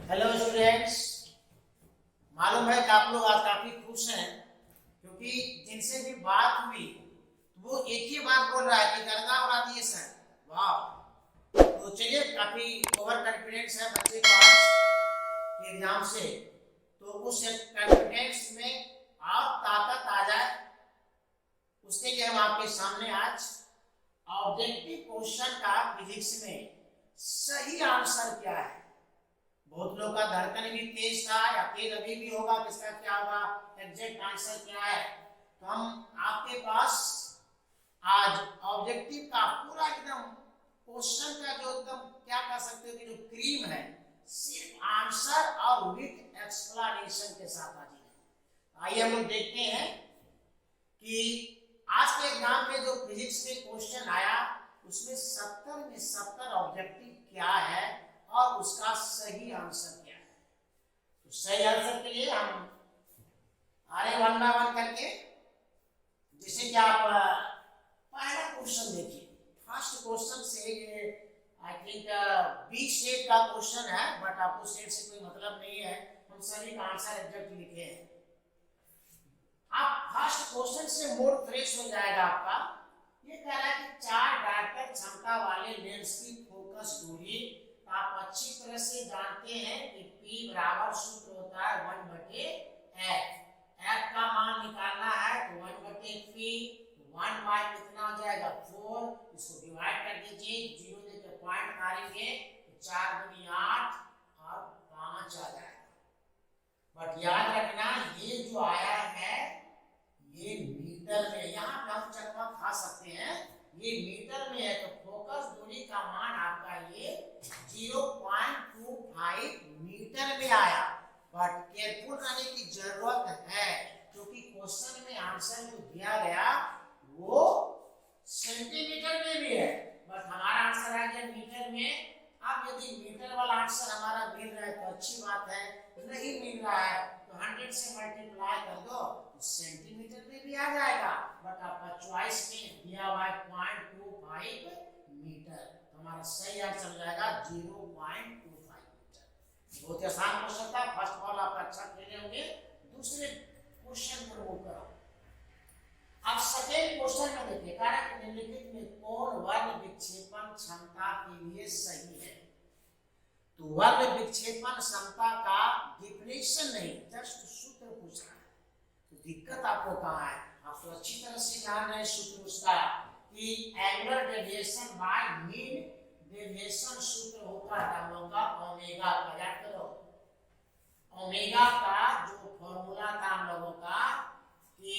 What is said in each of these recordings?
Hello students, मालूम है कि आप लोग आज काफी खुश हैं क्योंकि जिनसे भी बात हुई वो एक ही बात बोल रहा है कि गर्दा उड़ा दिए सर। वाह! तो चलिए, काफी ओवर कॉन्फिडेंस है बच्चे को आज एग्जाम से, तो उस कॉन्फिडेंस में और ताकत आ जाए उसके लिए हम आपके सामने आज ऑब्जेक्टिव क्वेश्चन का फिजिक्स में सही आंसर क्या है। बहुत लोग का धड़कन भी तेज था या तेज अभी भी होगा, किसका क्या होगा, एग्जैक्ट आंसर क्या है। तो हम आपके पास आज ऑब्जेक्टिव का पूरा एकदम क्वेश्चन का जो एकदम क्या कह सकते हो कि जो क्रीम है, सिर्फ आंसर और विथ एक्सप्लेनेशन के साथ हाजिर है। आइए हम लोग देखते हैं कि आज के एग्जाम में जो फिजिक्स में क्वेश्चन आया उसमें 70 में 70 ऑब्जेक्टिव क्या है और उसका सही आंसर क्या है। तो सही आंसर के लिए हम आ रहे वन बाय वन करके, जैसे कि आप पहला क्वेश्चन देखिए। फर्स्ट क्वेश्चन से ये आई थिंक बी सेट का क्वेश्चन है, बट आपको सेट से कोई मतलब नहीं है, हम सभी का आंसर एग्जैक्ट लिखे हैं। आप फर्स्ट क्वेश्चन से मूड फ्रेश हो जाएगा आपका। ये कह रहा है कि 4 डायरेक्टर क्षमता वाले लेंस की फोकस दूरी आप अच्छी तरह से जानते हैं कि P बराबर सूत्र होता है 1/f। f का मान निकालना है तो 1/p, 1 बाय कितना हो जाएगा 4, इसको डिवाइड कर दीजिए, 0 देके पॉइंट मारेंगे तो 4 दूनी 8 और 5 आ जाएगा। बट याद रखना ये जो आया है ये मीटर में, यहाँ पे हम चकमा खा सकते हैं, ये मीटर में है तो फोकस दूरी का मान आपका ये 0.25 मीटर में आया। बट केयरफुल रहने की जरूरत है क्योंकि क्वेश्चन में आंसर जो दिया गया वो सेंटीमीटर में भी है, बट हमारा आंसर आ गया मीटर में। अब यदि मीटर वाला आंसर हमारा मिल रहा है तो अच्छी बात है, नहीं मिल रहा है तो 100 से मल्टीप्लाई कर दो तो सेंटीमीटर में भी आ जाएगा, बट आपका चॉइस में दिया हुआ है 0.25 मीटर, तो हमारा सही आंसर हो जाएगा 0.25 मीटर। बहुत आसान क्वेश्चन था, फर्स्ट बॉल आप अच्छा खेले होंगे। दूसरे क्वेश्चन को मूव करो। अब सेकेंड क्वेश्चन में देखिए, कारक निम्नलिखित में कौन वर्ण विक्षेपण क्षमता के लिए सही है। तो वर्ण विक्षेपण क्षमता का डिफिनेशन नहीं, जस्ट सूत्र पूछ रहा है। तो दिक्कत आपको कहाँ है, आप तो अच्छी तरह से जान रहे हैं सूत्र उसका कि angular deviation by mean deviation सूत्र होता है हम लोग का ओमेगा का। याद करो ओमेगा का जो फॉर्मूला था हम लोगों का कि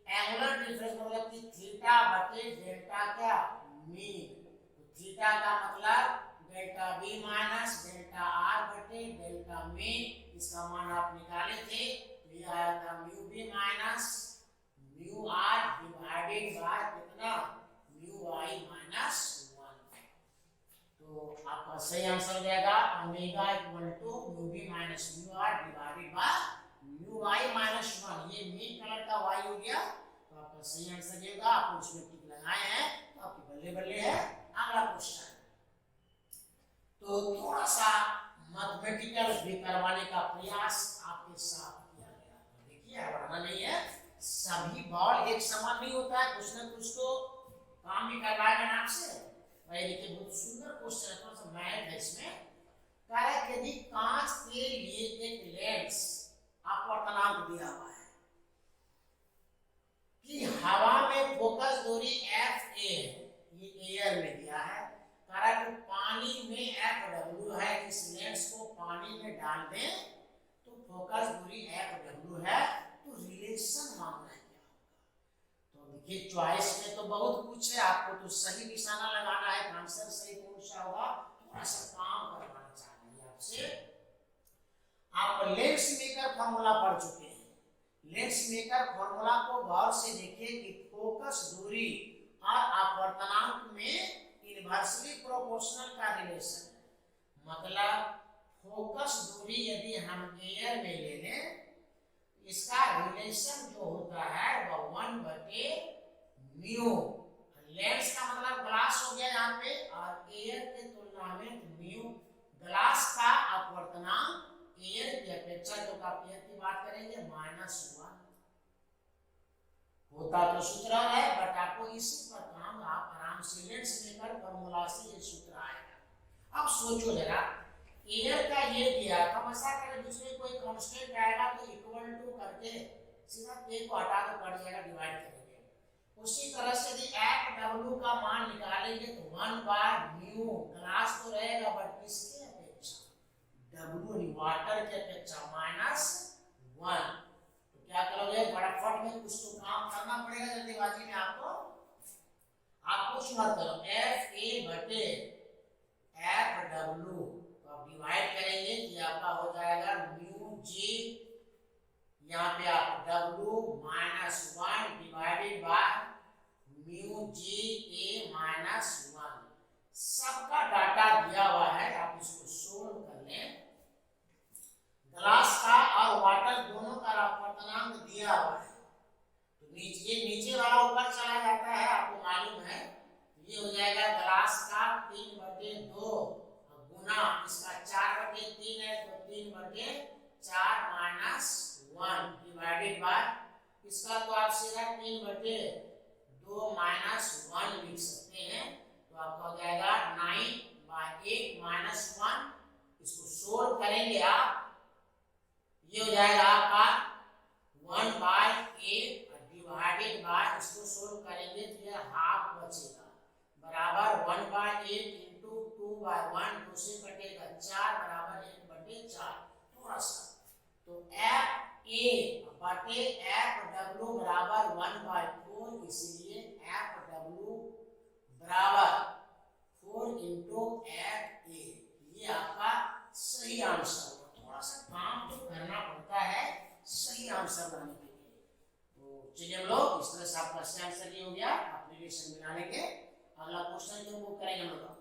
एंगुलर डिफरेंस मतलब कि थीटा बटे डेल्टा क्या मीन। तो थीटा का मतलब delta B minus delta R बटे डेल्टा मीन, इसका मान आप निकाले थे तो ये आया था mu B minus mu R divided by कितना म्यू आई माइनस 1। तो आपका सही आंसर हो जाएगा omega equal to mu B minus mu R divided by mu I minus 1। ये मीन कलर का y हो गया, तो आपका सही आंसर ये होगा। आप उसमें टिक लगाए हैं तो आपके बल्ले बल्ले है। अगला क्वेश्चन, तो थोड़ा सा मैथमेटिकल भी करवाने का प्रयास आपके साथ किया गया। देखिए हमारा नहीं है, सभी बॉल एक समान नहीं होता है, कुछ ना कुछ तो काम भी करवाएगा ना आपसे। भाई देखिए बहुत सुंदर क्वेश्चन है, थोड़ा सा मैथ है इसमें। कह रहा है यदि कांच के लिए एक लेंस अपवर्तनांक दिया हुआ है कि हवा में फोकस दूरी एफ ए है, ये एयर में दिया है। कह रहा है कि पानी में एफ डब्ल्यू है, इस लेंस को पानी में डाल दें तो फोकस दूरी एफ डब्ल्यू है, तो रिलेशन मानना है क्या होगा। तो देखिए चॉइस में तो बहुत कुछ है, आपको तो सही निशाना लगाना है, आंसर सही कौन सा होगा, थोड़ा सा काम करवाना चाहिए आपसे। आप लेंस मेकर फॉर्मूला पढ़ चुके हैं, लेंस मेकर फॉर्मूला को गौर से देखिए कि फोकस दूरी और अपवर्तनांक में इनवर्सली प्रोपोर्शनल का रिलेशन है। मतलब फोकस दूरी यदि हम एयर में ले लें, इसका रिलेशन जो होता है वह 1/म्यू, लेंस का मतलब ग्लास हो गया यहाँ पे, और एयर के तुलना में म्यू ग्लास का अपवर्तनांक -1 होता तो सूत्र है, बट आपको इसी पर काम आप आराम से लेंस लेकर फॉर्मूला से ये सूत्र आएगा। अब सोचो जरा, एयर का ये दिया, हम ऐसा करें दूसरे कोई कांस्टेंट आएगा तो इक्वल टू करके सीधा k को हटा दो, कट जाएगा, डिवाइड करेंगे। उसी तरह से यदि एफ डब्ल्यू का मान निकालेंगे तो 1/μ ग्लास तो रहेगा, बट किसके अपेक्षा, डब्ल्यू वाटर के अपेक्षा -1। तो क्या करोगे, फटाफट में कुछ तो काम करना पड़ेगा जल्दीबाजी में आपको। आप कुछ मत करो, एफ ए बटे एफ डब्ल्यू तो आप डिवाइड करेंगे कि आपका हो जाएगा म्यू जी, यहाँ पे आप W -1 divided by mu G ए -1। सबका डाटा दिया हुआ है, आप इसको सोल्व कर लें। ग्लास का और वाटर दोनों का अपवर्तनांक दिया हुआ है, तो नीचे वाला ऊपर चला जाता है, आपको मालूम है। ये हो जाएगा ग्लास का 3/2 गुना इसका 4/3 है, तो 3/4 -1 डिवाइडेड बाय इसका तो आप सीधा 3/2 -1 लिख सकते हैं, तो आपका हो जाएगा 9/8 -1। इसको सोल्व करेंगे आप, ये हो जाएगा आपका 1/8 डिवाइडेड बाय, इसको सोल्व करेंगे तो ये हाफ बचेगा, बराबर 1/8 इंटू 2/1, 2 से कटेगा 4 बराबर 1/4। थोड़ा सा तो एफ ए बटे एफ डब्ल्यू बराबर 1/4, इसलिए एफ डब्ल्यू बराबर 4 इंटू एफ ए, ये आपका सही आंसर। थोड़ा सा काम तो करना पड़ता है सही आंसर लाने के लिए। तो चलिए हम लोग इस तरह से आपका सही आंसर ये हो गया, आप रिलेशन बना लेंगे। अगला क्वेश्चन जो वो करेंगे हम लोग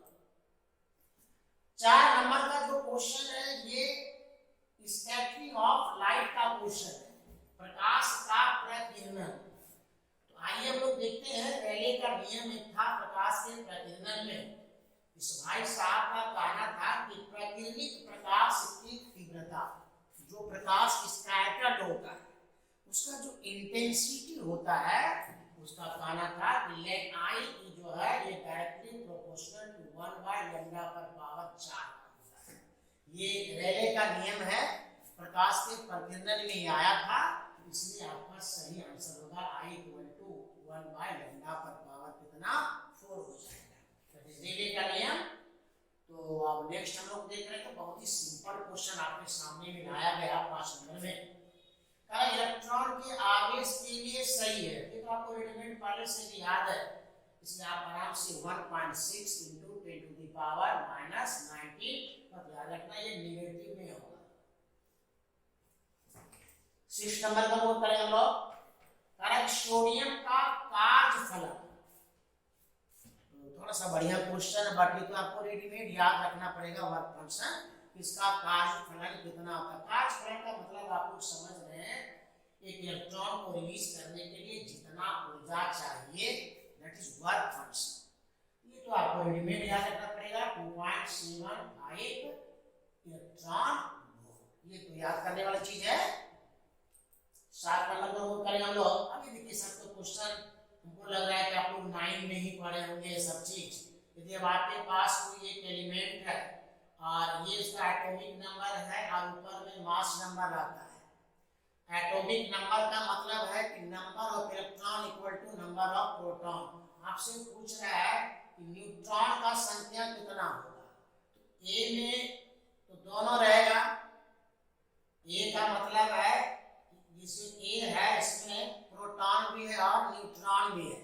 4 नंबर का जो क्वेश्चन है, ये स्कैटरिंग ऑफ लाइट का क्वेश्चन है, प्रकाश का प्रतिकिरण। तो आइए हम लोग देखते हैं, रेले का नियम एक था प्रकाश के प्रतिकिरण में। इस भाई साहब का कहना था कि प्रतिकिरणित प्रकाश की तीव्रता, जो प्रकाश स्कैटर्ड होता है उसका जो इंटेंसिटी होता है, उसका कहना था कि लेट आई की जो है ये डायरेक्टली प्रोपोर्शनल टू 1/λ पर पावर 4 होता है। ये रेले का नियम है, प्रकाश के प्रतिकिरण में ही आया था, इसलिए आपका सही आंसर होगा I = 1/λ पर पावर कितना 4 हो जाएगा। रेले का नियम। तो अब नेक्स्ट हम लोग देख रहे हैं, तो बहुत ही सिंपल क्वेश्चन आपके सामने में लाया गया 5 नंबर में। इलेक्ट्रॉन के आवेश के लिए सही है, ये तो आपको रेडिमेड पहले से भी याद है, इसलिए आप आराम से 1.6 × 10⁻⁻⁹ पर याद रखना, ये नेगेटिव में होगा। 6 नंबर का वो करेंगे हम लोग, सोडियम का कार्यफलन। थोड़ा सा बढ़िया क्वेश्चन है, बाकी तो आपको रेडीमेड याद रखना पड़ेगा वर्क फंक्शन, इसका कार्यफलन कितना होता है। कार्यफलन का मतलब आप लोग समझ रहे हैं, एक इलेक्ट्रॉन को रिलीज करने के लिए जितना ऊर्जा चाहिए, दैट इज वर्क फंक्शन। ये तो आपको रेडीमेड याद रखना पड़ेगा, 2.75 इलेक्ट्रॉन वोल्ट। ये तो याद करने वाली चीज है। 7 नंबर का वो करेंगे हम लोग। अभी देखिए सब तो क्वेश्चन हमको लग रहा है कि आप लोग 9 में ही पढ़े होंगे ये सब चीज। यदि अब आपके पास कोई एक एलिमेंट है और ये इसका एटॉमिक नंबर है और ऊपर में मास नंबर आता है। एटॉमिक नंबर का मतलब है कि number of electron equal to number of proton. आपसे पूछ रहा है कि न्यूट्रॉन का संख्या कितना होगा, तो ए में तो दोनों रहेगा। ए का मतलब है जिसमें ए है इसमें प्रोटॉन भी है और न्यूट्रॉन भी है,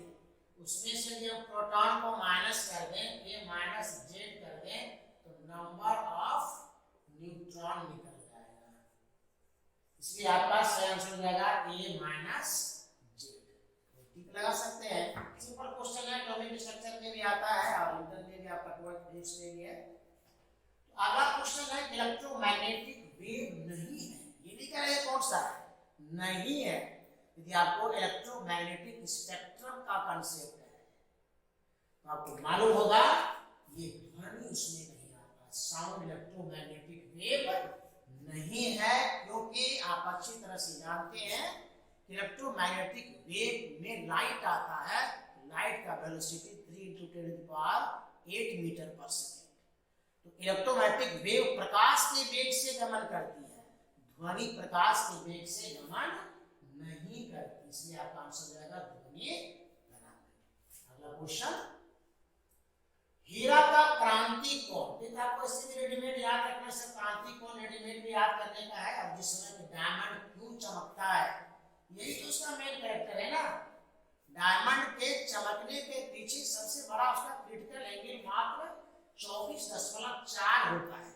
उसमें से जब प्रोटॉन को माइनस कर दें, ए माइनस जेड कर दें, तो नंबर ऑफ न्यूट्रॉन निकल जाएगा। इसलिए आपका सही आंसर हो जाएगा ए माइनस जेड। ठीक लगा सकते हैं, सिंपल क्वेश्चन है, एटॉमिक स्ट्रक्चर में भी आता है और इंटर में भी आपका 12th फिजिक्स में भी है। तो अगला क्वेश्चन है इलेक्ट्रोमैग्नेटिक वेव नहीं है, ये भी कह रहे हैं कौन सा है, नहीं है। यदि आपको इलेक्ट्रोमैग्नेटिक स्पेक्ट्रम का कांसेप्ट है तो आपको मालूम होगा ये ध्वनि उसमें नहीं आता, साउंड इलेक्ट्रोमैग्नेटिक वेव नहीं है, क्योंकि आप अच्छी तरह से जानते हैं इलेक्ट्रोमैग्नेटिक वेव में लाइट आता है, लाइट का वेलोसिटी 3 × 10⁸ मीटर पर सेकेंड। तो इलेक्ट्रोमैग्नेटिक वेव प्रकाश के वेग से गमन करती है, ध्वनि प्रकाश के वेग से गमन नहीं करती, इसलिए आपका आंसर हो जाएगा ध्वनि तरंग। अगला क्वेश्चन, हीरा का क्रांति कोण, देखिए आपको इससे भी रेडीमेड याद रखना से क्रांति कोण रेडीमेड भी याद करने का है। अब जिस समय में डायमंड क्यों चमकता है, यही तो उसका मेन कैरेक्टर है ना। डायमंड के चमकने के पीछे सबसे बड़ा उसका क्रिटिकल एंगल मात्र 24.4 होता है।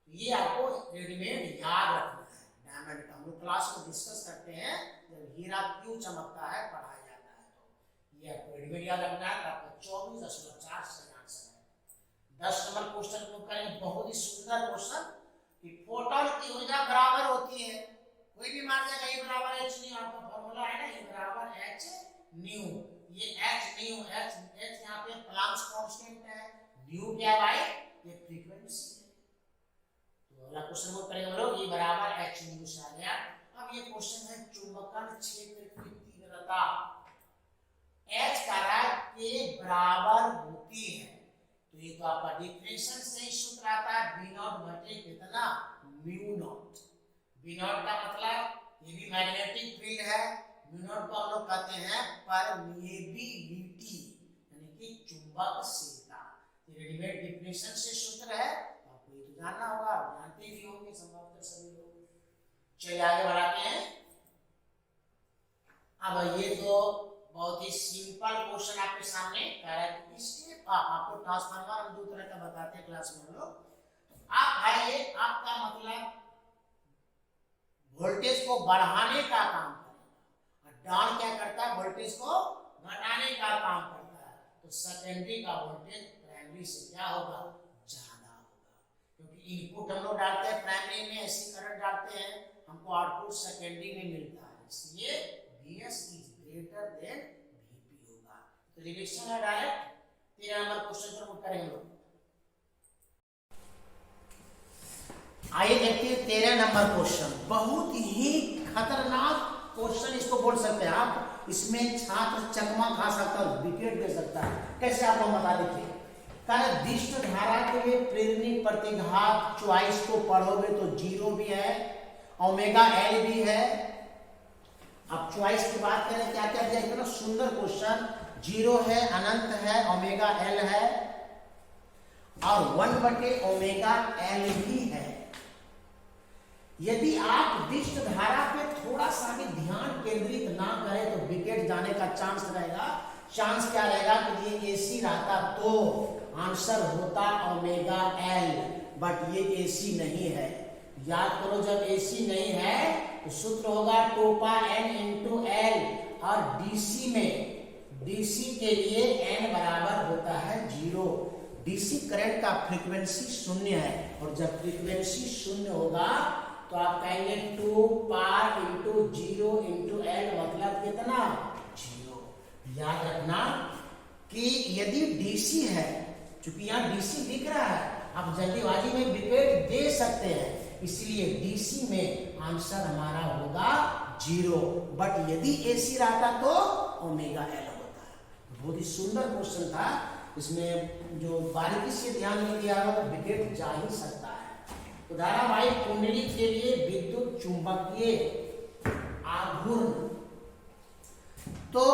ये आपको रेडीमेड याद रखना है। डायमंड का हम लोग क्लास में डिस्कस करते हैं, जब हीरा क्यों चमकता है पढ़ाया जाता है, तो ये आपको रेडीमेड याद रखना है। आपका 24.4 सही आंसर है। 10 नंबर क्वेश्चन को करेंगे, बहुत ही सुंदर क्वेश्चन कि फोटोन की ऊर्जा बराबर होती है, कोई भी मान लेगा E बराबर h न्यू, आपका फार्मूला है ना, E बराबर h न्यू। ये h न्यू h यहाँ पे प्लांक्स कांस्टेंट है, न्यू क्या है भाई, ये फ्रीक्वेंसी है। तो अगला क्वेश्चन वो करेंगे हम लोग, E बराबर h न्यू से आ गया। अब ये क्वेश्चन है चुंबकन क्षेत्र की तीव्रता h के बराबर होती है। तो ये तो आपका डिफरेंशियल से सूत्र आता है v नॉट बटे कितना, म्यू नॉट। v नॉट का मतलब ये भी मैग्नेटिक फील्ड है, म्यू नॉट को हम लोग कहते हैं परमिएबिलिटी, यानी कि चुंबकशीलता। ये रेडीमेड डिफरेंशियल से सूत्र है, आपको ये तो जानना होगा, जानते भी होंगे संभवतः सभी लोग। चलिए आगे बढ़ाते हैं। अब ये तो बहुत ही सिंपल क्वेश्चन आपके सामने कह रहा है, इसके आपको ट्रांसफार्मर हम दो तरह का बताते हैं क्लास में हम लोग। तो आप भाई ये आपका मतलब वोल्टेज को बढ़ाने का काम करेगा और डाउन क्या करता है, वोल्टेज को घटाने का काम करता है। तो सेकेंडरी का वोल्टेज प्राइमरी से क्या होगा, ज्यादा होगा, क्योंकि इनपुट हम लोग डालते हैं प्राइमरी में, ऐसी करंट डालते हैं, हमको आउटपुट सेकेंडरी में मिलता है, इसलिए Vs is greater then Vp होगा। तो रिलेशन है डायरेक्ट। 13 नंबर क्वेश्चन पर हम करेंगे लोग। आइए देखते हैं 13 नंबर क्वेश्चन, बहुत ही खतरनाक क्वेश्चन इसको बोल सकते हैं आप। इसमें छात्र चकमा खा सकता है, विकेट दे सकता है। कैसे आप लोग बता दीजिए। दिष्ट धारा के लिए प्रेरणी प्रतिघात चॉइस को पढ़ोगे तो 0 भी है, ओमेगा एल भी है। अब चॉइस की बात करें, क्या क्या दिया, इतना सुंदर क्वेश्चन। 0 है, अनंत है, ओमेगा एल है और 1/ओमेगा एल भी है। यदि आप दिष्ट धारा पे थोड़ा सा भी ध्यान केंद्रित ना करें तो विकेट जाने का चांस रहेगा। चांस क्या रहेगा कि ये एसी रहता तो आंसर होता ओमेगा एल, बट ये एसी नहीं है। याद करो, जब एसी नहीं है तो सूत्र होगा 2πn × L, और डीसी में डीसी के लिए n बराबर होता है 0। डीसी करंट का फ्रीक्वेंसी 0 है, और जब फ्रीक्वेंसी 0 होगा तो आप कहेंगे 2π × 0 × L मतलब कितना, 0। याद रखना कि यदि डीसी है, चूंकि यहाँ डीसी दिख रहा है, आप जल्दीबाजी में विकेट दे सकते हैं, इसलिए डीसी में आंसर हमारा होगा 0। बट यदि एसी रहता तो ओमेगा एल होता है। बहुत ही सुंदर क्वेश्चन था, इसमें जो बारीकी से ध्यान नहीं दिया होगा तो विकेट जा ही सकता है। तो धारावाहिक कुंडली के लिए विद्युत चुंबकीय आघूर्ण, तो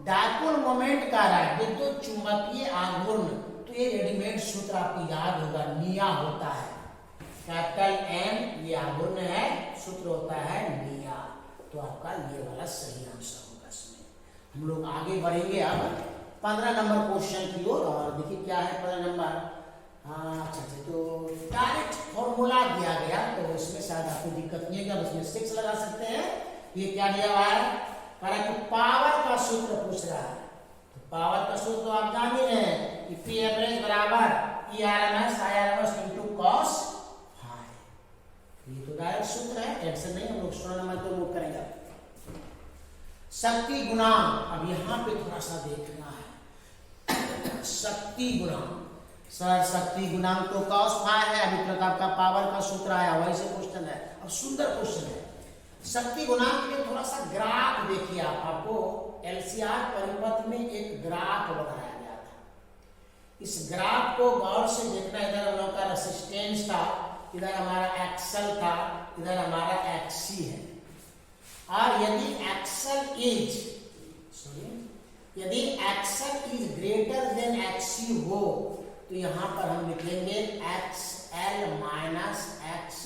डायपोल मोमेंट का रहा है विद्युत चुंबकीय आघूर्ण, तो ये रेडीमेड सूत्र आपको याद होगा, निया होता है। कैपिटल एन ये आघूर्ण है, सूत्र होता है निया। तो आपका ये वाला सही आंसर होगा। इसमें हम लोग आगे बढ़ेंगे अब 15 नंबर क्वेश्चन की ओर। और देखिए क्या है 15 नंबर। अच्छा, तो डायरेक्ट फॉर्मूला दिया गया, तो इसमें शायद आपको दिक्कत नहीं है, उसमें 6 लगा सकते हैं। ये क्या दिया हुआ है, कारण कि पावर का सूत्र पूछ रहा है। तो पावर का सूत्र तो आप जान ही रहे हैं कि पी एवरेज बराबर E R M S I R M S into cos. ये तो डायरेक्ट सूत्र है, टेंशन नहीं, हम लोग 16 नंबर को नोट करेंगे। शक्ति गुणांक, अब यहाँ पे थोड़ा सा देखना है। शक्ति गुणांक, सर शक्ति गुणांक तो cos फाई है, अभी तक आपका पावर का सूत्र आया, वही से क्वेश्चन है। अब सुंदर क्वेश्चन है। शक्ति गुणांक के लिए थोड़ा सा ग्राफ देखिए आप, आपको एलसीआर परिपथ में एक ग्राफ बनाया गया था। इस ग्राफ को गौर से देखना, इधर हम लोग का रेसिस्टेंस था, इधर हमारा एक्सल था, इधर हमारा एक्सी है। और यदि XL is greater than XC हो तो यहां पर हम लिखेंगे एक्सएल माइनस एक्स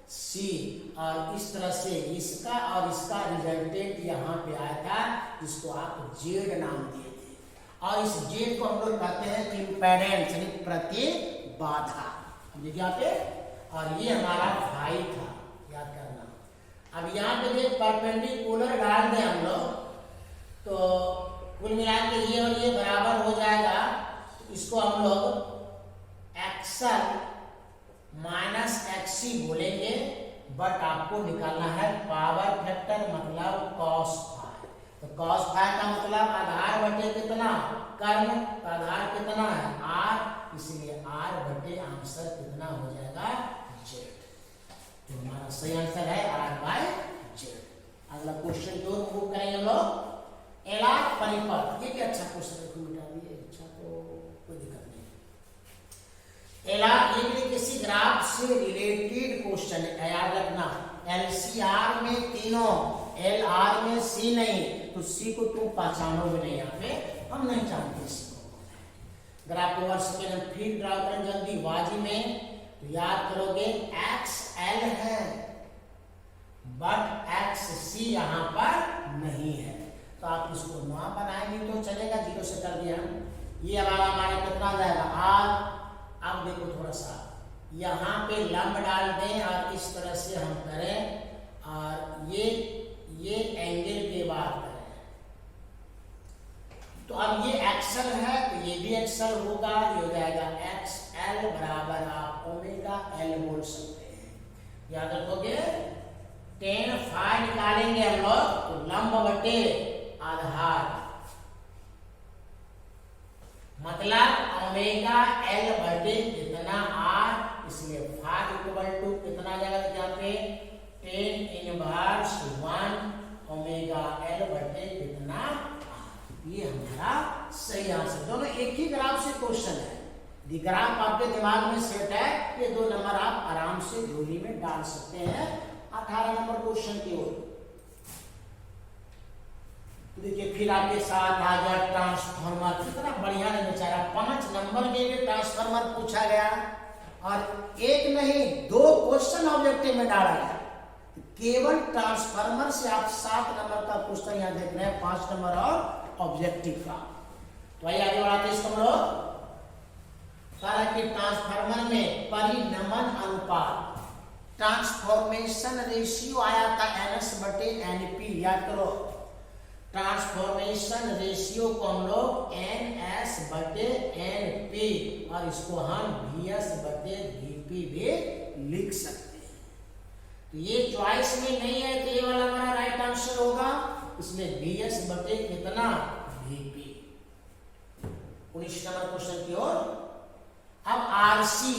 सी, और इस तरह से इसका और इसका रिजल्टेंट यहाँ पे आया था जिसको आप जेड नाम दिए थे, और इस जेड को हम लोग कहते हैं इम्पेडेंस यानी प्रतिबाधा। देखिए यहाँ पे, और ये हमारा फाई था, याद करना। अब यहाँ पे जो परपेंडिकुलर डाल दें हम लोग तो कुल मिला के ये और ये बराबर हो जाएगा, तो इसको हम लोग एक्सल माइनस एक्सी बोलेंगे, बट आपको निकालना है पावर फैक्टर मतलब कॉस फाई। तो कॉस फाई का मतलब आधार बटे कितना, कर्म का आधार कितना है आर, इसलिए आर बटे आंसर कितना हो जाएगा जेड। तो हमारा सही आंसर है आर बाय जेड। अगला क्वेश्चन जो मूव करेंगे हम लोग, एलार परिपथ, ये भी अच्छा क्वेश्चन है, मिटा दिए, अच्छा तो कोई दिक्कत नहीं। एलार ये भी किसी ग्राफ से रिलेटेड क्वेश्चन है, याद रखना। एलसीआर में तीनों, एलआर में सी नहीं, तो सी को तुम पहचानोगे नहीं, यहाँ पे हम नहीं जानते सी को। ग्राफ को वर्ष के फिर ड्रा करें जल्दी बाजी में, तो याद करोगे एक्स एल है बट एक्स सी यहाँ पर नहीं है, तो आप इसको ना बनाएंगे तो चलेगा, जीरो से कर दिया हम। ये हमारा कितना जाएगा आर। अब देखो थोड़ा सा यहाँ पे लंब डाल दें और इस तरह से हम करें, और ये एंगल के बाद करें, तो अब ये एक्सल है तो ये भी एक्सल होगा, ये हो जाएगा एक्स एल बराबर आप ओमेगा एल बोल सकते हैं, याद रखोगे। टेन फाई निकालेंगे हम लोग, तो लंब बटे आधार मतलब ओमेगा एल बटे कितना आर, इसलिए फाई इक्वल टू कितना आ जाएगा यहाँ पे टेन इनवर्स 1 ओमेगा एल बटे कितना आर। ये हमारा सही आंसर। दोनों एक ही ग्राफ से क्वेश्चन है, यदि ग्राफ आपके दिमाग में सेट है, ये 2 नंबर आप आराम से झोली में डाल सकते हैं 18 नंबर क्वेश्चन की ओर। देखिए फिर आपके साथ आ गया ट्रांसफार्मर, कितना बढ़िया है बेचारा, 5 नंबर में भी ट्रांसफार्मर पूछा गया, और एक नहीं 2 क्वेश्चन ऑब्जेक्टिव में डाला गया। केवल ट्रांसफार्मर से आप 7 नंबर का क्वेश्चन यहाँ देख रहे हैं, 5 नंबर और ऑब्जेक्टिव का। तो आइए आगे बढ़ाते हैं इसको हम लोग। कहा कि ट्रांसफार्मर में परिनमन अनुपात, ट्रांसफॉर्मेशन रेशियो आया था NS बटे NP, याद करो। ट्रांसफॉर्मेशन रेशियो को हम लोग NS बटे NP और इसको हम VS बटे VP भी लिख सकते हैं। तो ये चॉइस में नहीं है, तो ये वाला हमारा राइट आंसर होगा, इसलिए VS बटे कितना VP। 19 नंबर क्वेश्चन की ओर। अब RC,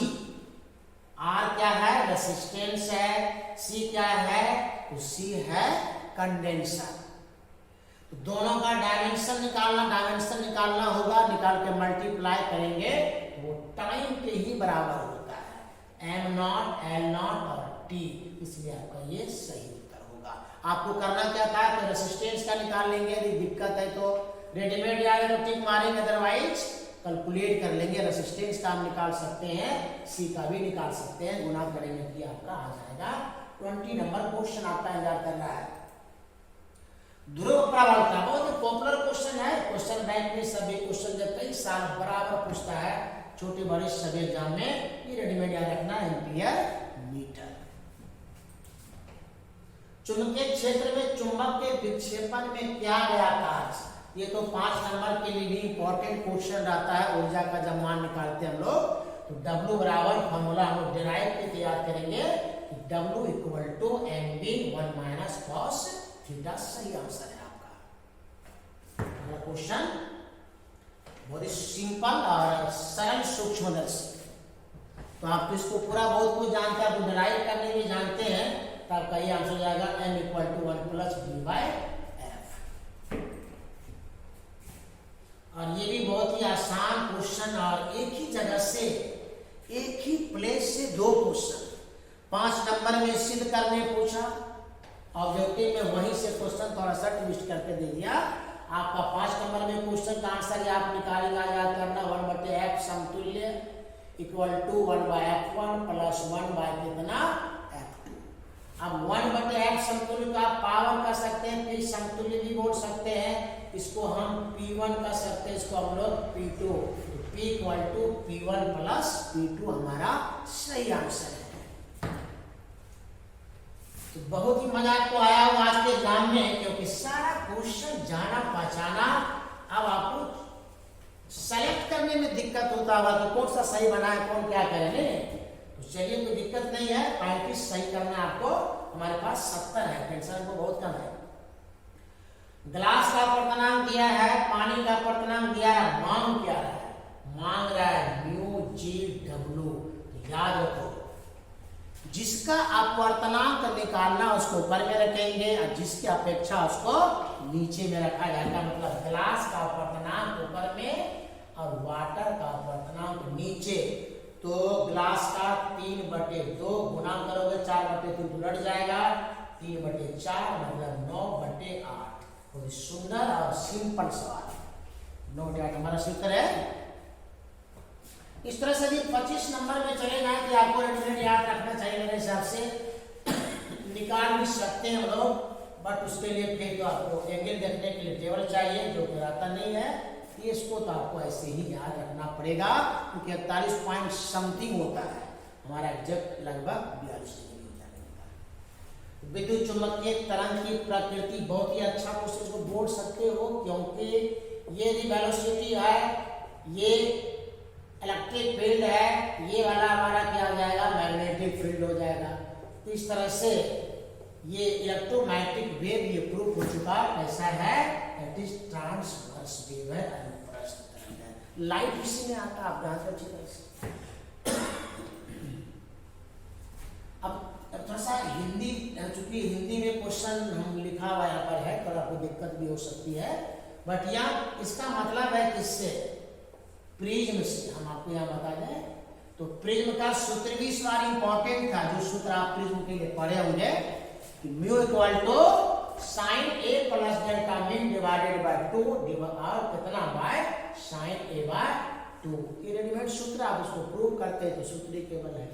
R क्या है रेसिस्टेंस है, C क्या है तो C है कंडेंसर। तो दोनों का डायमेंशन निकालना होगा, निकाल के मल्टीप्लाई करेंगे तो वो टाइम के ही बराबर होता है, m0 L0 और T, इसलिए आपका ये सही उत्तर होगा। आपको करना क्या था कि रेसिस्टेंस का निकाल लेंगे, यदि दिक्कत है तो रेडीमेड या टिक मारेंगे, अदरवाइज कैलकुलेट कर लेंगे। रेसिस्टेंस का हम निकाल सकते हैं, सी का भी निकाल सकते हैं, गुना करेंगे कि आपका आ जाएगा। 20 नंबर क्वेश्चन आपका इंतजार कर रहा है। ध्रुव प्रवणता बहुत पॉपुलर क्वेश्चन है, क्वेश्चन बैंक में सभी क्वेश्चन जब कई साल बराबर पूछता है छोटे बड़े सभी एग्जाम में, ये रेडीमेड याद रखना एम्पियर मीटर। चुंबकीय क्षेत्र में चुंबक के विक्षेपण में क्या गया कार्य, ये तो 5 नंबर के लिए भी इंपॉर्टेंट क्वेश्चन रहता है। ऊर्जा का जब मान निकालते हैं हम लोग तो W बराबर फॉर्मूला हम लोग डिराइव करके याद करेंगे, W equal to mv 1 minus cos theta, सही आंसर है आपका। अगला क्वेश्चन बहुत ही सिंपल और सरल सूक्ष्मदर्शी, तो आप इसको पूरा बहुत कुछ जानते हैं, आप डिराइव करने भी जानते हैं, तो आपका ये आंसर हो जाएगा m equal to 1 plus b by F. और ये भी बहुत ही आसान क्वेश्चन और एक ही जगह से एक ही प्लेस से दो क्वेश्चन 5 नंबर में सिद्ध करने पूछा, ऑब्जेक्टिव में वहीं से क्वेश्चन थोड़ा सा ट्विस्ट करके दे दिया। आपका 5 नंबर में क्वेश्चन का आंसर आप निकालेगा, याद करना 1/f समतुल्य इक्वल टू 1/f1 प्लस 1 कितना f2। अब 1/f समतुल्य का पावर कर सकते हैं, फिर समतुल्य भी बोल सकते हैं, इसको हम p1 कर सकते हैं, इसको हम लोग p2, तो p equal to p1 plus p2 हमारा सही आंसर है। तो बहुत ही मजा आपको आया होगा आज के एग्जाम में, क्योंकि सारा क्वेश्चन जाना पहचाना। अब आपको सेलेक्ट करने में दिक्कत होता होगा कि कौन सा सही बना है, कौन क्या करेंगे। तो चलिए कोई दिक्कत नहीं है, 35 सही करना है आपको, हमारे पास 70 है, टेंशन को बहुत कम है। ग्लास का अपर्तनांक दिया है, पानी का अपर्तनांक दिया है, मांग क्या है, मांग रहा है म्यू जी डब्ल्यू। याद रखो जिसका अपवर्तनांक निकालना उसको ऊपर में रखेंगे और जिसकी अपेक्षा उसको नीचे में रखा जाएगा। मतलब ग्लास का अपवर्तनांक ऊपर में और वाटर का अपवर्तनांक नीचे। तो ग्लास का 3/2 गुना करोगे 4/3 उलट जाएगा, 3/4 मतलब 9/8। बहुत सुंदर और सिंपल सवाल। नोट याद हमारा सूत्र है। इस तरह से भी 25 नंबर में चलेगा कि आपको रेट याद रखना चाहिए, मेरे हिसाब से निकाल भी सकते हैं हम लोग, बट उसके लिए फिर तो आपको एंगल देखने के लिए टेबल चाहिए, जो कि आता नहीं है। इसको तो आपको ऐसे ही याद रखना पड़ेगा, क्योंकि 41 पॉइंट समथिंग होता है, हमारा एग्जैक्ट लगभग 42 डिग्री होता है। विद्युत चुंबकीय तरंग की प्रकृति बहुत ही अच्छा क्वेश्चन को बोल सकते हो, क्योंकि ये वेलोसिटी है, ये इलेक्ट्रिक फील्ड है, ये वाला हमारा क्या हो जाएगा, मैग्नेटिक फील्ड हो जाएगा। तो इस तरह से ये इलेक्ट्रोमैग्नेटिक वेव ये प्रूव हो चुका कैसा है, इट इज ट्रांसवर्स वेव है, अनुप्रस्थ तरंग है। लाइट इसी में आता है, आप जानते अच्छी तरह से। अब थोड़ा सा हिंदी, चूंकि हिंदी में क्वेश्चन हम लिखा हुआ यहाँ पर है, तो आपको दिक्कत भी हो सकती है, बट यहाँ इसका मतलब है किससे, प्रिज्म से। हम आपको यहाँ बता दें तो प्रिज्म का सूत्र भी इस बार इंपॉर्टेंट था, जो सूत्र आप प्रिज्म के लिए पढ़े होंगे कि mu equal to sine A plus delta min divided by 2 और कितना बाय साइन ए बाय 2। ये रेडीमेड सूत्र, आप उसको प्रूव करते हैं तो सूत्र केवल है।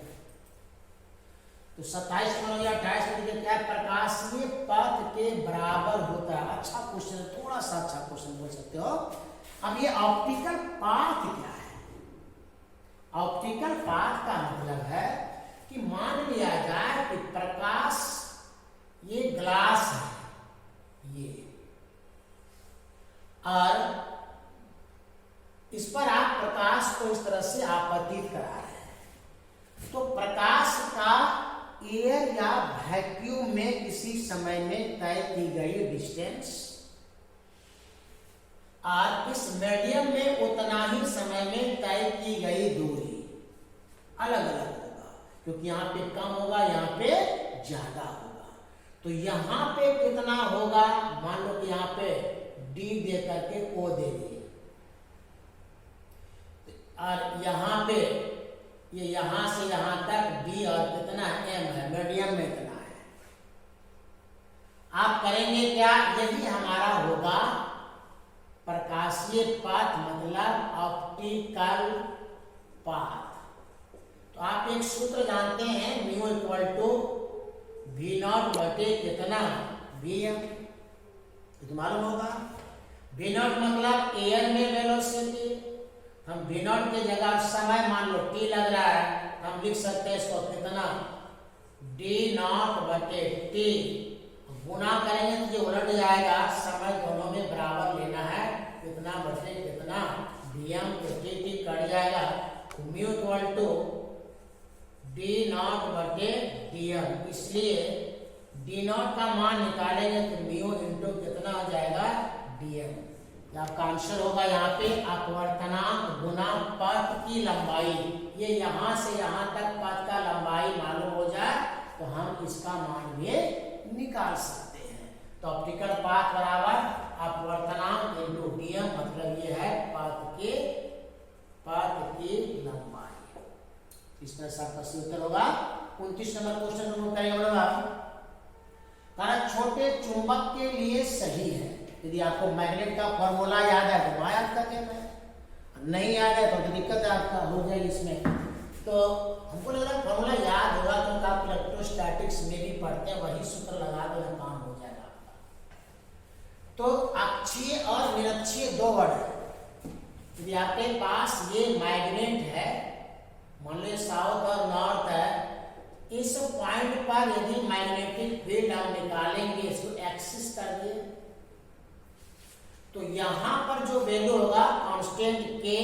तो 27 में या 28 में क्या, प्रकाशीय पथ के बराबर होता है। अच्छा क्वेश्चन, थोड़ा सा अच्छा क्वेश्चन बोल सकते हो। अब ये ऑप्टिकल पाथ क्या है? ऑप्टिकल पाथ का मतलब है कि मान लिया जाए कि प्रकाश, ये ग्लास है ये, और इस पर आप प्रकाश को इस तरह से आपतित करा रहे हैं, तो प्रकाश का एयर या वैक्यूम में किसी समय में तय की गई डिस्टेंस और इस मीडियम में उतना ही समय में तय की गई दूरी अलग अलग होगा, क्योंकि यहाँ पे कम होगा, यहाँ पे ज्यादा होगा। तो यहाँ पे कितना होगा, मान लो कि यहाँ पे d दे करके O दे दिए, और यहाँ पे ये यहाँ से यहाँ तक d और कितना m है, मीडियम में इतना है। आप करेंगे क्या, यदि हमारा होगा प्रकाशीय पथ मतलब ऑप्टिकल पाथ, तो आप एक सूत्र जानते हैं, mu equal to V naught बटे कितना Vm, तो मालूम होगा। वी नॉट मतलब एयर में वेलोसिटी, हम वी नॉट की जगह समय मान लो t लग रहा है, हम लिख सकते हैं इसको कितना d नॉट बटे t, गुना करेंगे तो ये उलट जाएगा, समय दोनों में बराबर लेना है, कितना बटे कितना Vm, तो t कट जाएगा, mu equal to d naught बटे Dm। इसलिए d नॉट का मान निकालेंगे तो म्यू इंटू कितना हो जाएगा Dm। आपका आंसर होगा यहाँ पे अपवर्तनांक गुना पथ की लंबाई, ये यहाँ से यहाँ तक पथ का लंबाई मालूम हो जाए तो हम इसका मान भी निकाल सकते हैं। तो ऑप्टिकल पाथ बराबर अपवर्तनांक इनटू डीएम, मतलब ये है पाथ की लंबाई। इस तरह से आपका सही उत्तर होगा। 29 नंबर क्वेश्चन हम लोग करेंगे कारण छोटे चुंबक के लिए सही है। यदि आपको मैग्नेट का फॉर्मूला याद है तो वहां याद करके मैं, नहीं याद है तो दिक्कत आपका हो जाएगी इसमें। तो हमको लग रहा है फॉर्मूला याद होगा क्योंकि आप इलेक्ट्रोस्टैटिक्स में भी पढ़ते हैं, वही सूत्र लगा दो काम हो जाएगा आपका। तो अक्षीय और निरक्षीय दो वर्ड है। यदि आपके पास ये मैग्नेट है, मान लो साउथ और नॉर्थ है, इस पॉइंट पर यदि मैग्नेटिक फील्ड हम निकालेंगे, इसको एक्सिस कर दिए, तो यहां पर जो वैल्यू होगा कांस्टेंट के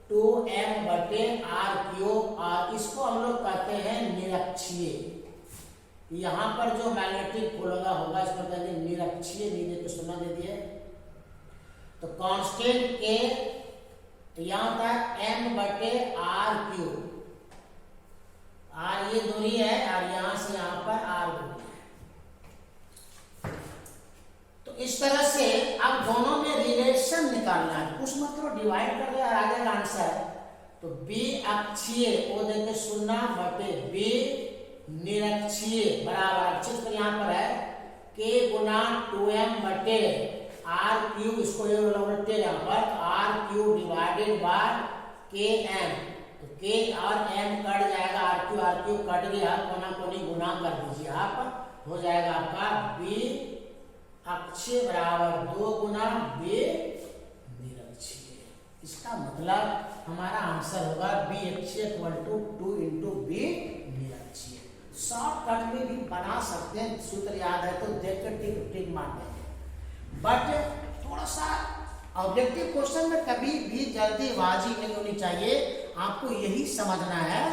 2m/r3, और इसको हम लोग कहते हैं निरक्षीय। यहां पर जो मैग्नेटिक फील्ड होगा इसको कहते हैं निरक्षीय। नीचे तो सुना दे दिए, तो कांस्टेंट के यहां तक m/r3, r ये दूरी है और यहां से यहां पर r दूरी है। तो इस तरह से अब दोनों में रिलेशन निकालना है, कुछ मतलब डिवाइड कर दिया और आ जाएगा आंसर। तो b अक्षीय वो देंगे 0/b निरक्षीय बराबर अक्षीय तो यहाँ पर है k गुना 2m/r3, इसको ये उल्टे यहाँ पर r3 डिवाइडेड बाय km। तो k और m कट जाएगा, r3 कट गया, कोना कोनी गुना कर दीजिए आप, हो जाएगा आपका b अक्षीय बराबर 2 गुना b निरक्षीय। इसका मतलब हमारा आंसर होगा b अक्षीय इक्वल टू 2 इंटू b निरक्षीय। शॉर्टकट में भी बना सकते हैं, सूत्र याद है तो देख कर टिक मार देंगे। बट थोड़ा सा ऑब्जेक्टिव क्वेश्चन में कभी भी जल्दीबाजी नहीं होनी चाहिए। आपको यही समझना है,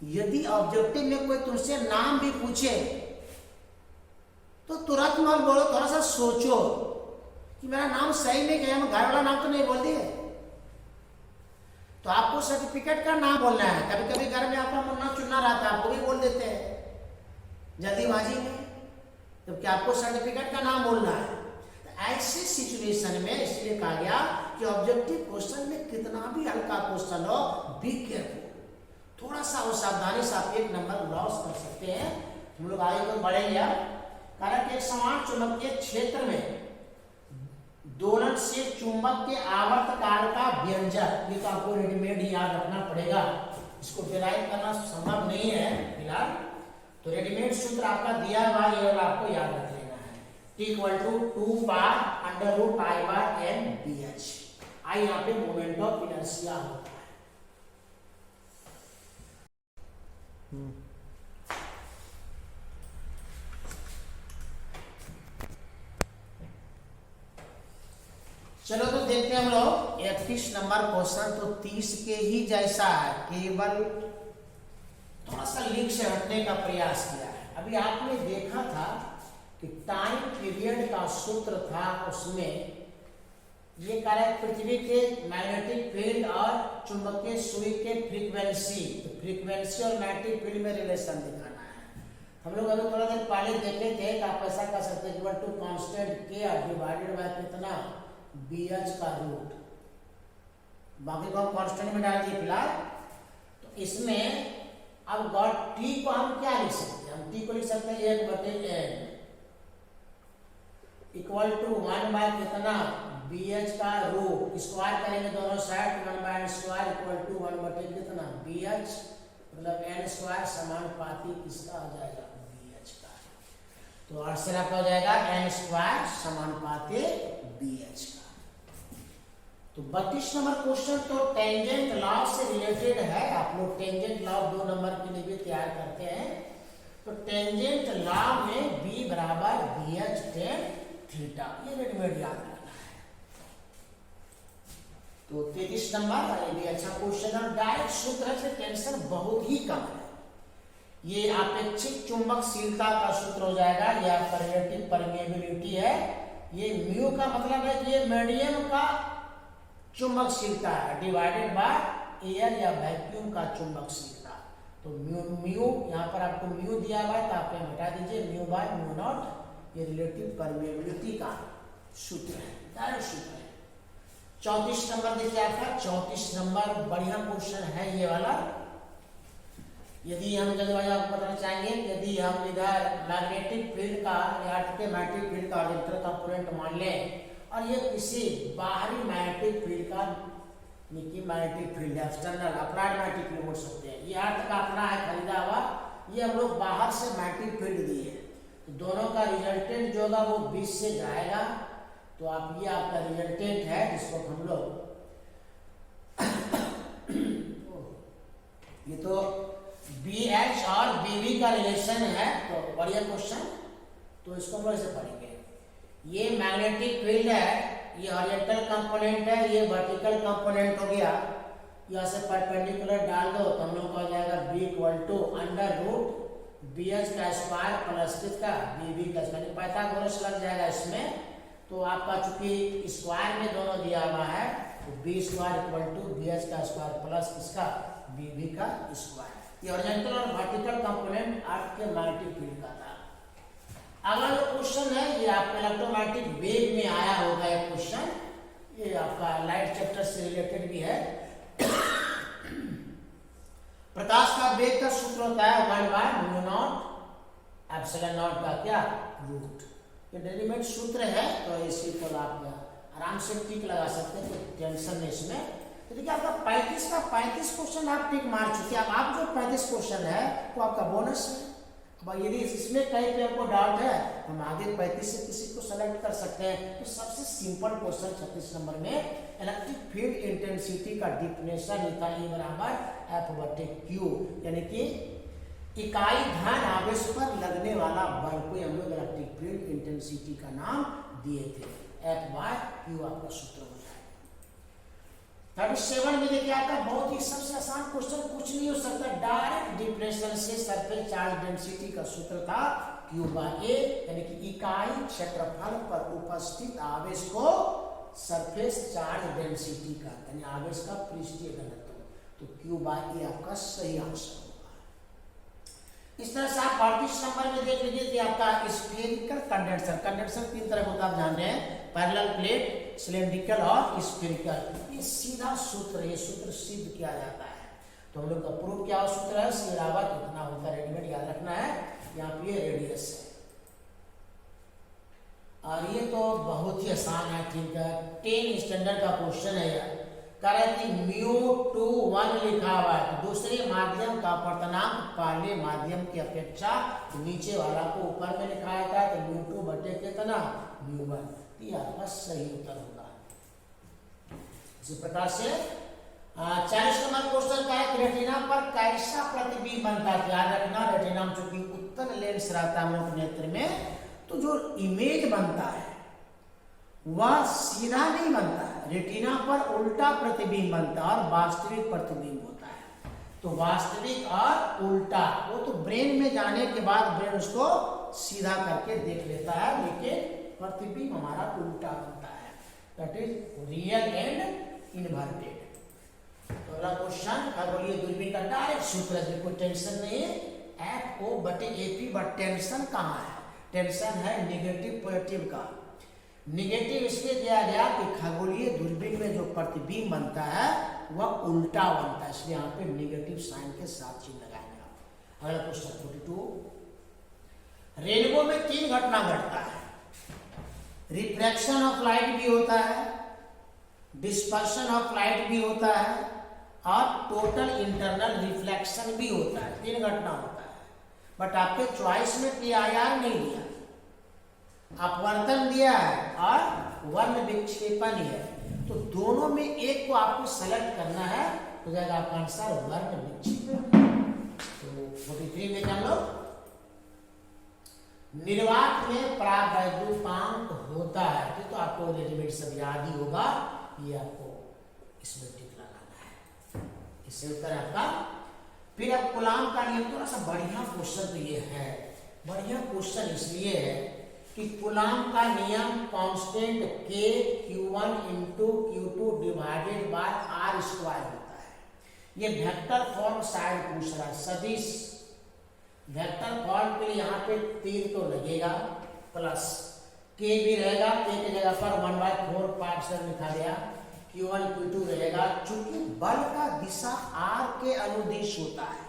यदि ऑब्जेक्टिव में कोई तुमसे नाम भी पूछे तो तुरंत मत बोलो, थोड़ा सा सोचो कि मेरा नाम सही में क्या, घर वाला नाम तो नहीं बोल दिए। तो आपको सर्टिफिकेट का नाम बोलना है। कभी कभी घर में आपका मुन्ना चुनना रहता है, आपको भी बोल देते हैं जल्दीबाजी में, जबकि आपको सर्टिफिकेट का नाम बोलना है। ऐसे सिचुएशन में इसलिए कहा गया कि ऑब्जेक्टिव क्वेश्चन में कितना भी हल्का क्वेश्चन हो, बी केयरफुल, थोड़ा सा वो सावधानी से आप 1 नंबर लॉस कर सकते हैं। हम लोग आगे तो बढ़ेंगे, कारण कि एक समान चुंबकीय क्षेत्र में दोलनशील चुंबक के आवर्तकाल का व्यंजक, ये तो आपको रेडीमेड ही याद रखना पड़ेगा, इसको डिराइव करना संभव नहीं है फिलहाल। तो रेडीमेड सूत्र आपका दिया हुआ ये आपको याद रख लेना है, T = 2π√I/m/dh। आई यहाँ पे मोमेंट ऑफ इनर्शिया होता है। चलो तो देखते हैं हम लोग 31 नंबर क्वेश्चन। तो 30 के ही जैसा है, केवल थोड़ा सा लिंक से हटने का प्रयास किया है। अभी आपने देखा था कि टाइम पीरियड का सूत्र था, उसमें ये कह रहा है पृथ्वी के मैग्नेटिक फील्ड और चुंबकीय सुई के फ्रीक्वेंसी, तो फ्रीक्वेंसी और मैग्नेटिक फील्ड में रिलेशन दिखाना है। हम लोग अभी थोड़ा देर पहले देखे थे कि आप ऐसा कर सकते हैं two constant k divided by कितना bh का रूट, बाकी को हम कांस्टेंट में डाल दिए फिलहाल। तो इसमें अब गॉड t को हम क्या लिख सकते हैं, हम t को लिख सकते हैं 1/n इक्वल टू 1 बाय कितना bh का रूट, स्क्वायर करेंगे दोनों side, 1/n² equal to 1/n कितना bh, मतलब n² समानुपाती किसका आ जाएगा bh का। तो आंसर आपका हो जाएगा n² समानुपाती bh का। तो 32 नंबर क्वेश्चन तो टेंजेंट लॉ से रिलेटेड है। आप लोग टेंजेंट लॉ 2 नंबर के लिए भी तैयार करते हैं। तो टेंजेंट लॉ में b बराबर bh tan थीटा, ये रेडीमेड याद रखना है। तो 33 नंबर ये भी अच्छा क्वेश्चन है। डायरेक्ट सूत्र से टेंशन बहुत ही कम है। ये अपेक्षित चुंबकशीलता का सूत्र हो जाएगा, यह रिलेटिव परमेबिलिटी है। ये म्यू का मतलब है कि ये मीडियम का चुंबकशीलता है डिवाइडेड बाय एयर या वैक्यूम का चुंबकशीलता। तो म्यू यहाँ पर आपको म्यू दिया हुआ है तो आप हटा दीजिए, म्यू बाय म्यू नॉट, ये रिलेटिव परमेबिलिटी का सूत्र है, डायरेक्ट सूत्र है। 34 नंबर देखिए आपका, 34 नंबर बढ़िया क्वेश्चन है ये वाला। यदि हम जल्दबाजी आपको बताना चाहेंगे, यदि हम इधर मैग्नेटिक फील्ड का या मैग्नेटिक फील्ड का इलेक्ट्रिक कंपोनेंट मान लें और ये किसी बाहरी मैग्नेटिक फील्ड का मैग्नेटिक फील्ड है, एक्सटर्नल अप्लाइड मैग्नेटिक फील्ड बोल सकते हैं, ये अर्थ का अपना है खरीदा हुआ, ये हम लोग बाहर से मैग्नेटिक फील्ड दिए, तो दोनों का रिजल्टेंट जो होगा वो 20 से जाएगा। तो आप ये आपका रिजल्टेंट है जिसको हम लोग ये तो BH और BV का रिलेशन है, तो बढ़िया क्वेश्चन, तो इसको हम लोग ऐसे पढ़ेंगे। ये मैग्नेटिक फील्ड है, ये हॉरिजॉन्टल कंपोनेंट है, ये वर्टिकल कंपोनेंट हो गया, यहाँ से परपेंडिकुलर डाल दो तो हम लोग को आ जाएगा B = अंडर रूट BH का स्क्वायर प्लस किसका BV का स्क्वायर, पाइथागोरस लग जाएगा इसमें। तो आपका चूंकि स्क्वायर में दोनों दिया हुआ है तो B² = BH का स्क्वायर प्लस किसका BV का स्क्वायर। ये हॉरिजॉन्टल और वर्टिकल कंपोनेंट अर्थ के मैग्नेटिक फील्ड का था। अगला जो क्वेश्चन है ये आपका इलेक्ट्रोमैग्नेटिक वेव में आया होगा एक क्वेश्चन, ये आपका लाइट चैप्टर से रिलेटेड भी है। प्रकाश का वेग का सूत्र होता है 1/μ0 का क्या रूट, ये डेरिवेटिव सूत्र है, तो इसी को आप आराम से टिक लगा सकते हैं, कोई टेंशन नहीं इसमें। तो देखिए आपका 35 का 35 क्वेश्चन आप टिक मार चुके हैं। अब आप जो 35 क्वेश्चन है वो आपका बोनस है। अब यदि इसमें कहीं पे आपको डाउट है हम आगे 35 से किसी को सेलेक्ट कर सकते हैं। तो सबसे सिंपल क्वेश्चन 36 नंबर में इलेक्ट्रिक फील्ड इंटेंसिटी का डिफिनेशन निकालिए बराबर F/Q, यानी कि इकाई धन आवेश पर लगने वाला बल को हम लोग इलेक्ट्रिक फील्ड इंटेंसिटी का नाम दिए थे, F/Q आपका सूत्र हो जाएगा। 37 में देखिए आपका बहुत ही सबसे आसान क्वेश्चन, कुछ नहीं हो सकता, डायरेक्ट डिफिनेशन से सरफेस चार्ज डेंसिटी का सूत्र था Q/A, यानी कि इकाई क्षेत्रफल पर उपस्थित आवेश को सरफेस चार्ज डेंसिटी का, यानी आवेश का पृष्ठीय घनत्व, तो Q/A आपका सही आंसर होगा। इस तरह से आप 38 नंबर में देख लीजिए कि आपका स्फेरिकल कंडेंसर, कंडेंसर 3 तरह होता है आप जान रहे हैं, पैरेलल प्लेट, सिलेंड्रिकल और स्फेरिकल। ये सीधा सूत्र, ये सूत्र सिद्ध किया जाता है। तो हम लोग का प्रूफ क्या सूत्र है, C बराबर इतना होता है, रेडीमेड याद रखना है, यहाँ पे रेडियस है। और ये तो बहुत ही आसान है, ठीक है, 10 स्टैंडर्ड का क्वेश्चन है यार। कह रहा है कि μ/1 लिखा हुआ है, दूसरे माध्यम का अपर्तनांक पहले माध्यम की अपेक्षा नीचे वाला को ऊपर में लिखा है, तो μ2 कितना μ1, ये आपका सही उत्तर होगा। इसी प्रकार से 40 नंबर क्वेश्चन का है, रेटिना पर कैसा प्रतिबिंब बनता है। याद रखना, रेटिना में चूंकि उत्तल लेंस रहता है हम लोग नेत्र में, तो जो इमेज बनता है वह सीधा नहीं बनता है, रेटिना पर उल्टा प्रतिबिंब बनता है और वास्तविक प्रतिबिंब होता है। तो वास्तविक और उल्टा वो तो ब्रेन में जाने के बाद ब्रेन उसको सीधा करके देख लेता है, लेकिन प्रतिबिंब हमारा उल्टा बनता है, that is real and inverted. तो अगला क्वेश्चन, खगोलीय दूरबीन का डायरेक्ट सूत्र है, कोई टेंशन नहीं है, F/AP, बट टेंशन कहाँ है, टेंशन है निगेटिव पॉजिटिव का। निगेटिव इसलिए दिया गया कि खगोलीय दूरबीन में जो प्रतिबिंब बनता है वह उल्टा बनता है, इसलिए यहाँ पे निगेटिव साइन के साथ चिन्ह लगाएंगे। अगला क्वेश्चन 42, रेनबो में 3 घटना घटता है, रिफ्रैक्शन ऑफ लाइट भी होता है, डिस्पर्शन ऑफ लाइट भी होता है और टोटल इंटरनल रिफ्लेक्शन भी होता है। 3 घटना होता है, बट आपके चॉइस में PIR नहीं दिया, अपवर्तन दिया है और वर्ण विक्षेपण है, तो दोनों में एक को आपको सेलेक्ट करना है, तो जाएगा आपका आंसर वर्ण विक्षेपण। तो 43 में हम लोग निर्वात में परावैद्युतांक होता है, तो आपको रेडीमेड सब याद ही होगा, ये आपको इसमें टिक लगाना है, इससे उत्तर आपका। फिर अब कूलाम का नियम, थोड़ा सा बढ़िया क्वेश्चन तो ये है, बढ़िया क्वेश्चन इसलिए है कि कूलाम का नियम constant K Q1 × Q2 divided by R² होता है। ये वेक्टर फॉर्म शायद पूछ रहा है। सदिश वेक्टर फॉर्म के लिए यहाँ पे तीर तो लगेगा, प्लस के भी रहेगा, के की जगह पर 1/4 पार्ट से लिखा गया, Q1 Q2 रहेगा। चूंकि बल का दिशा r के अनुदिश होता है,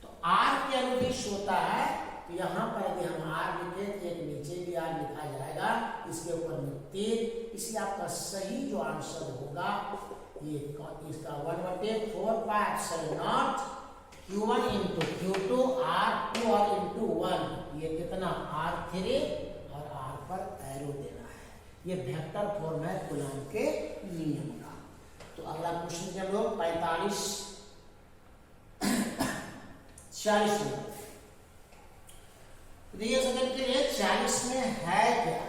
तो r के अनुदिश होता है, तो यहाँ पर यदि हम r लिखे तो एक नीचे भी r लिखा जाएगा, इसके ऊपर में तीर, इसलिए आपका सही जो आंसर होगा ये इसका 1/4 pi epsilon not Q1 into Q2 R2 और into 1, ये कितना R3 और R पर एरो देना है। ये वेक्टर फॉर्म है कूलॉम के नियम का। तो अगला क्वेश्चन जब लोग 46 में देखिए सेकंड के लिए 40 में है क्या,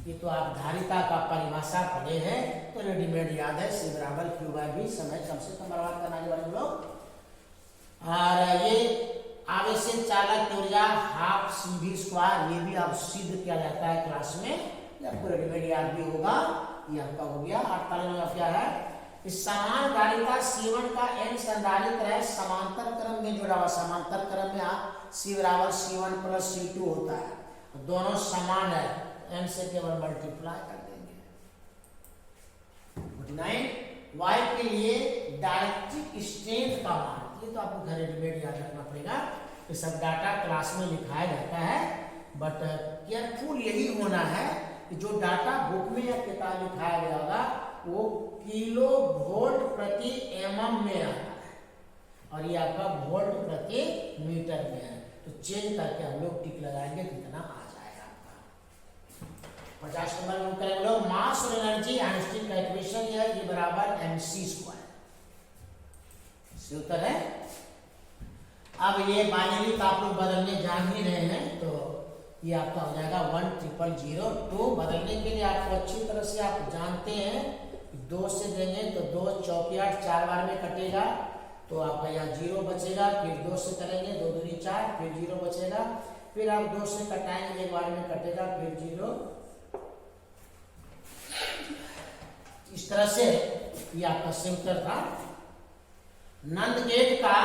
ये तो आप धारिता का परिभाषा पढ़े हैं, तो रेडीमेड याद है, C बराबर Q बाय V, समय कम से कम बर्बाद करना के वाले लोग। और ये आवेशित चालक की ऊर्जा हाफ CV², ये भी आप सिद्ध किया जाता है क्लास में, ये आपको रेडीमेड याद भी होगा। ये आपका हो गया। 48 में क्या है, इस समान धारिता C1 का n संधारित्र है, समांतर क्रम में जुड़ा हुआ, समांतर क्रम में आप C बराबर C1 प्लस C2 होता है, दोनों समान है, n से केवल मल्टीप्लाई कर देंगे। 49 y के लिए डायरेक्ट्रिक स्ट्रेंथ का मान, ये तो आपको घर रेडीमेड याद रखना पड़ेगा, ये सब डाटा क्लास में लिखाया जाता है, बट केयरफुल यही होना है कि जो डाटा बुक में या किताब लिखाया गया होगा वो किलो वोल्ट प्रति mm में आता है, और ये आपका वोल्ट प्रति मीटर में है, तो चेंज करके हम लोग टिक लगाएंगे कितना आ जाएगा आपका। 50 नंबर में करेंगे लोग मास और एनर्जी आइंस्टीन का इक्वेशन है, ये बराबर mc², उत्तर है। अब ये बाइनरी का आप लोग बदलने जान ही रहे हैं, तो ये आपका हो जाएगा 10002। बदलने के लिए आपको अच्छी तरह से आप जानते हैं, 2 से देंगे तो 2 चौकी 8, 4 बार में कटेगा, तो आपका यहाँ 0 बचेगा, फिर 2 से करेंगे 2 दूनी 4, फिर 0 बचेगा, फिर आप 2 से कटाएंगे, 1 बार में कटेगा, फिर 0। इस तरह से ये आपका उत्तर था। नंद गेट का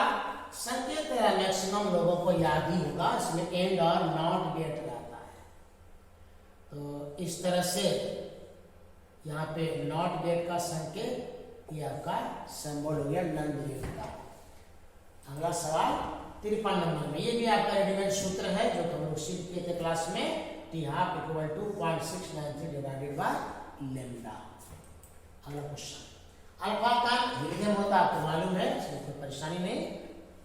संकेत मैक्सिमम लोगों को याद ही होगा, इसमें एंड और नॉट गेट रहता है, तो इस तरह से यहाँ पे नॉट गेट का संकेत ये आपका सिंबल हो गया नंद गेट का। अगला सवाल 53 नंबर में, ये भी आपका रेडीमेड सूत्र है जो हम लोग सीख किए थे क्लास में, T12 = 0.693 डिवाइडेड बाय लैम्डा। अगला क्वेश्चन, अल्फा का हीलियम होता है, आपको मालूम है, इसमें कोई परेशानी नहीं,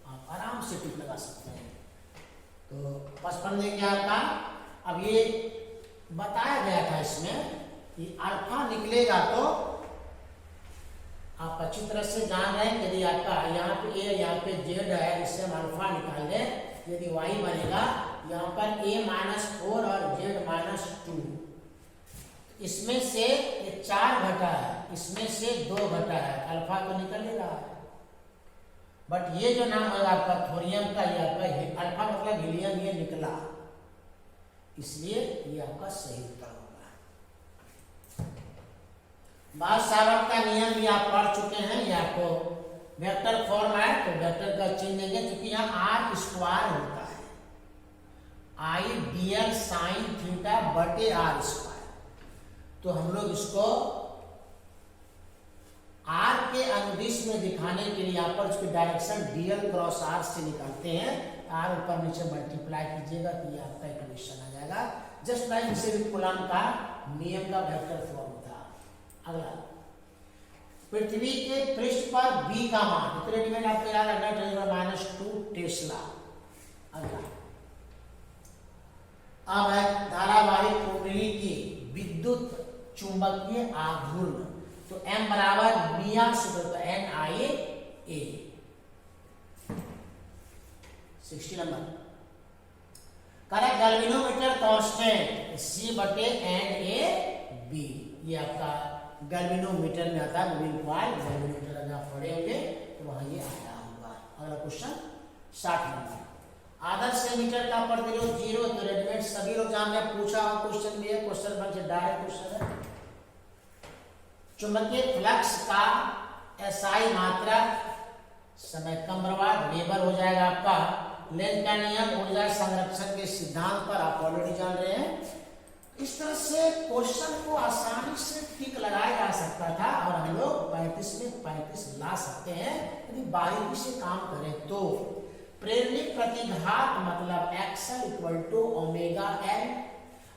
आप आराम से टिक लगा सकते हैं। तो 55 देखिए आपका, अब ये बताया गया था इसमें कि अल्फा निकलेगा तो आप अच्छी तरह से जान रहे हैं, यदि आपका यहाँ पे A यहाँ पे Z है, इससे हम अल्फा निकाल दें, यदि Y बनेगा यहाँ पर A-4 और Z-2, इसमें से ये 4 घटा है, इसमें से 2 घटा है, अल्फा तो निकल ही रहा है, बट ये जो नाम है आपका थोरियम का, ये आपका अल्फा मतलब हीलियम, ये निकला, इसलिए ये आपका सही उत्तर होगा। बाउस-सावर्त का नियम भी आप पढ़ चुके हैं, ये आपको वेक्टर फॉर्म है, तो वेक्टर का चिन्ह देंगे, क्योंकि यहाँ r² होता है, I/dl sin थीटा बटे r², तो हम लोग इसको r के अनुदिश में दिखाने के लिए यहाँ पर उसकी डायरेक्शन dl क्रॉस r से निकालते हैं, r ऊपर नीचे मल्टीप्लाई कीजिएगा तो ये आपका इक्वेशन आ जाएगा, जस्ट लाइक इसे भी कूलॉम का नियम का वेक्टर फॉर्म था। अगला, पृथ्वी के पृष्ठ पर B का मान, तो रेडीमेड आपको याद है -2 टेस्ला। अगला, अब है धारावाहिक कुंडली की विद्युत चुंबकीय आघूर्ण, तो M बराबर मिया सूत्र, तो NIA। 60 number, correct galvanometer constant C बटे NAB, ये आपका गैल्वेनोमीटर में आता है, मोबिल कॉइल गैल्वेनोमीटर अगर आप पढ़े होंगे तो वहां ये आया होगा। अगला क्वेश्चन 60 नंबर, आदर्श मीटर का प्रतिरोध 0, तो रेडीमेड सभी लोग जान रहे, पूछा हुआ क्वेश्चन भी है, क्वेश्चन बन से डायरेक्ट क्वेश्चन है। चुंबकीय फ्लक्स का SI मात्रा समय कम बर्बाद, वेबर हो जाएगा आपका। लेंथ का नियम, ऊर्जा संरक्षण के सिद्धांत पर आप ऑलरेडी जान रहे हैं। इस तरह से क्वेश्चन को आसानी से टिक लगाया जा सकता था और हम लोग 35 में 35 ला सकते हैं यदि बारीकी से काम करें तो। प्रेरणिक प्रतिघात मतलब XL equal to omega L.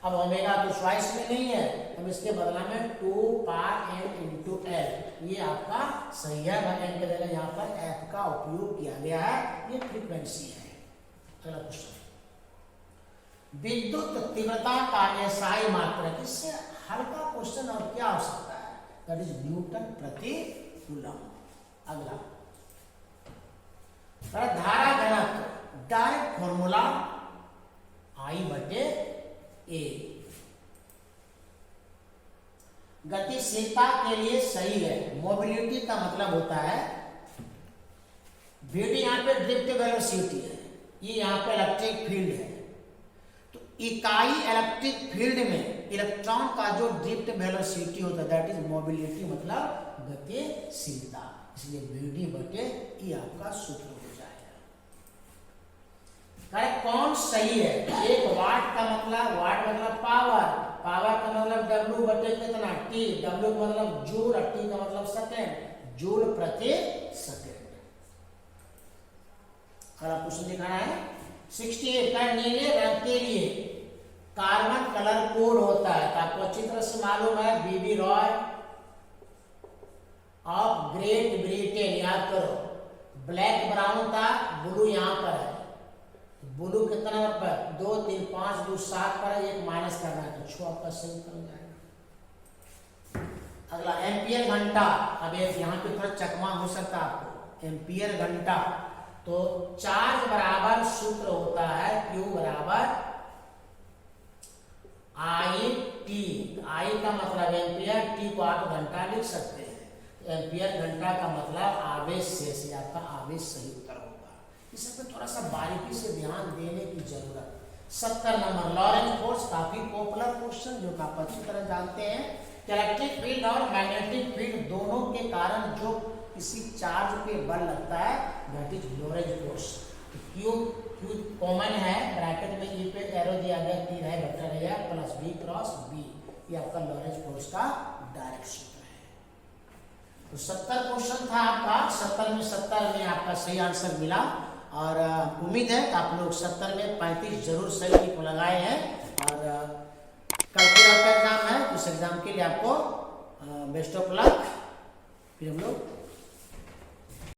अब ओमेगा तो चॉइस में नहीं है, अब इसके बदला में 2 पाई एन इंटू एल, ये आपका सही है। एन के जगह यहाँ पर एफ का उपयोग किया गया है, ये फ्रीक्वेंसी है। अगला क्वेश्चन, विद्युत तीव्रता का एसआई मात्रक। इससे हल्का क्वेश्चन और क्या हो सकता है, दैट इज न्यूटन प्रति कूलम। अगला, धारा घनत्व, डायरेक्ट फॉर्मूला I बटे A। गतिशीलता के लिए सही है। मोबिलिटी का मतलब होता है, VD यहाँ पे ड्रिफ्ट वेलोसिटी है, ये यहाँ पे इलेक्ट्रिक फील्ड है। तो इकाई इलेक्ट्रिक फील्ड में इलेक्ट्रॉन का जो ड्रिफ्ट वेलोसिटी होता है दैट इज मोबिलिटी मतलब गतिशीलता। इसलिए VD बटे E आपका सूत्र हो जाएगा। कौन सही है? 1 वाट का मतलब, वाट मतलब पावर, पावर का मतलब W बटे कितना T, W का मतलब जूल, T का मतलब सेकेंड, जूल प्रति सेकेंड। अगला क्वेश्चन दिखाना है 68 का, नीले रंग के लिए कार्बन कलर कोड होता है। तो आपको अच्छी तरह से मालूम है, बीबी रॉय ऑफ ग्रेट ब्रिटेन, याद करो। ब्लैक ब्राउन था, ब्लू यहाँ पर है, ब्लू कितना नंबर पर, 2 3 5 2 7 पर है, एक माइनस करना है तो 6 आपका सही कर जाएगा। अगला एम्पियर घंटा, अब यहाँ पे थोड़ा चकमा हो सकता है आपको। एम्पियर घंटा तो चार्ज बराबर सूत्र होता है Q बराबर I T। I का मतलब एम्पियर, T को आप घंटा लिख सकते हैं। एम्पियर घंटा का मतलब आवेश से आपका आवेश सही उत्तर होगा। इस पे थोड़ा सा बारीकी से ध्यान देने की जरूरत। 70 नंबर, लॉरेंज फोर्स, काफी पॉपुलर क्वेश्चन जो आप अच्छी तरह जानते हैं। इलेक्ट्रिक फील्ड और मैग्नेटिक फील्ड दोनों के कारण जो किसी चार्ज पे बल लगता है that is Lorentz force. Q common है, ब्रैकेट में ई पे एरो दिया गया, तीर है, वेक्टर है, प्लस बी क्रॉस बी, ये आपका लॉरेंज फोर्स का डायरेक्ट सूत्र है। तो 70 क्वेश्चन था आपका, 70 में 70 में आपका सही आंसर मिला और उम्मीद है कि आप लोग 70 में 35 जरूर सही टिक लगाए हैं। और कल फिर आपका एग्जाम है, उस एग्जाम के लिए आपको बेस्ट ऑफ लक। फिर हम लोग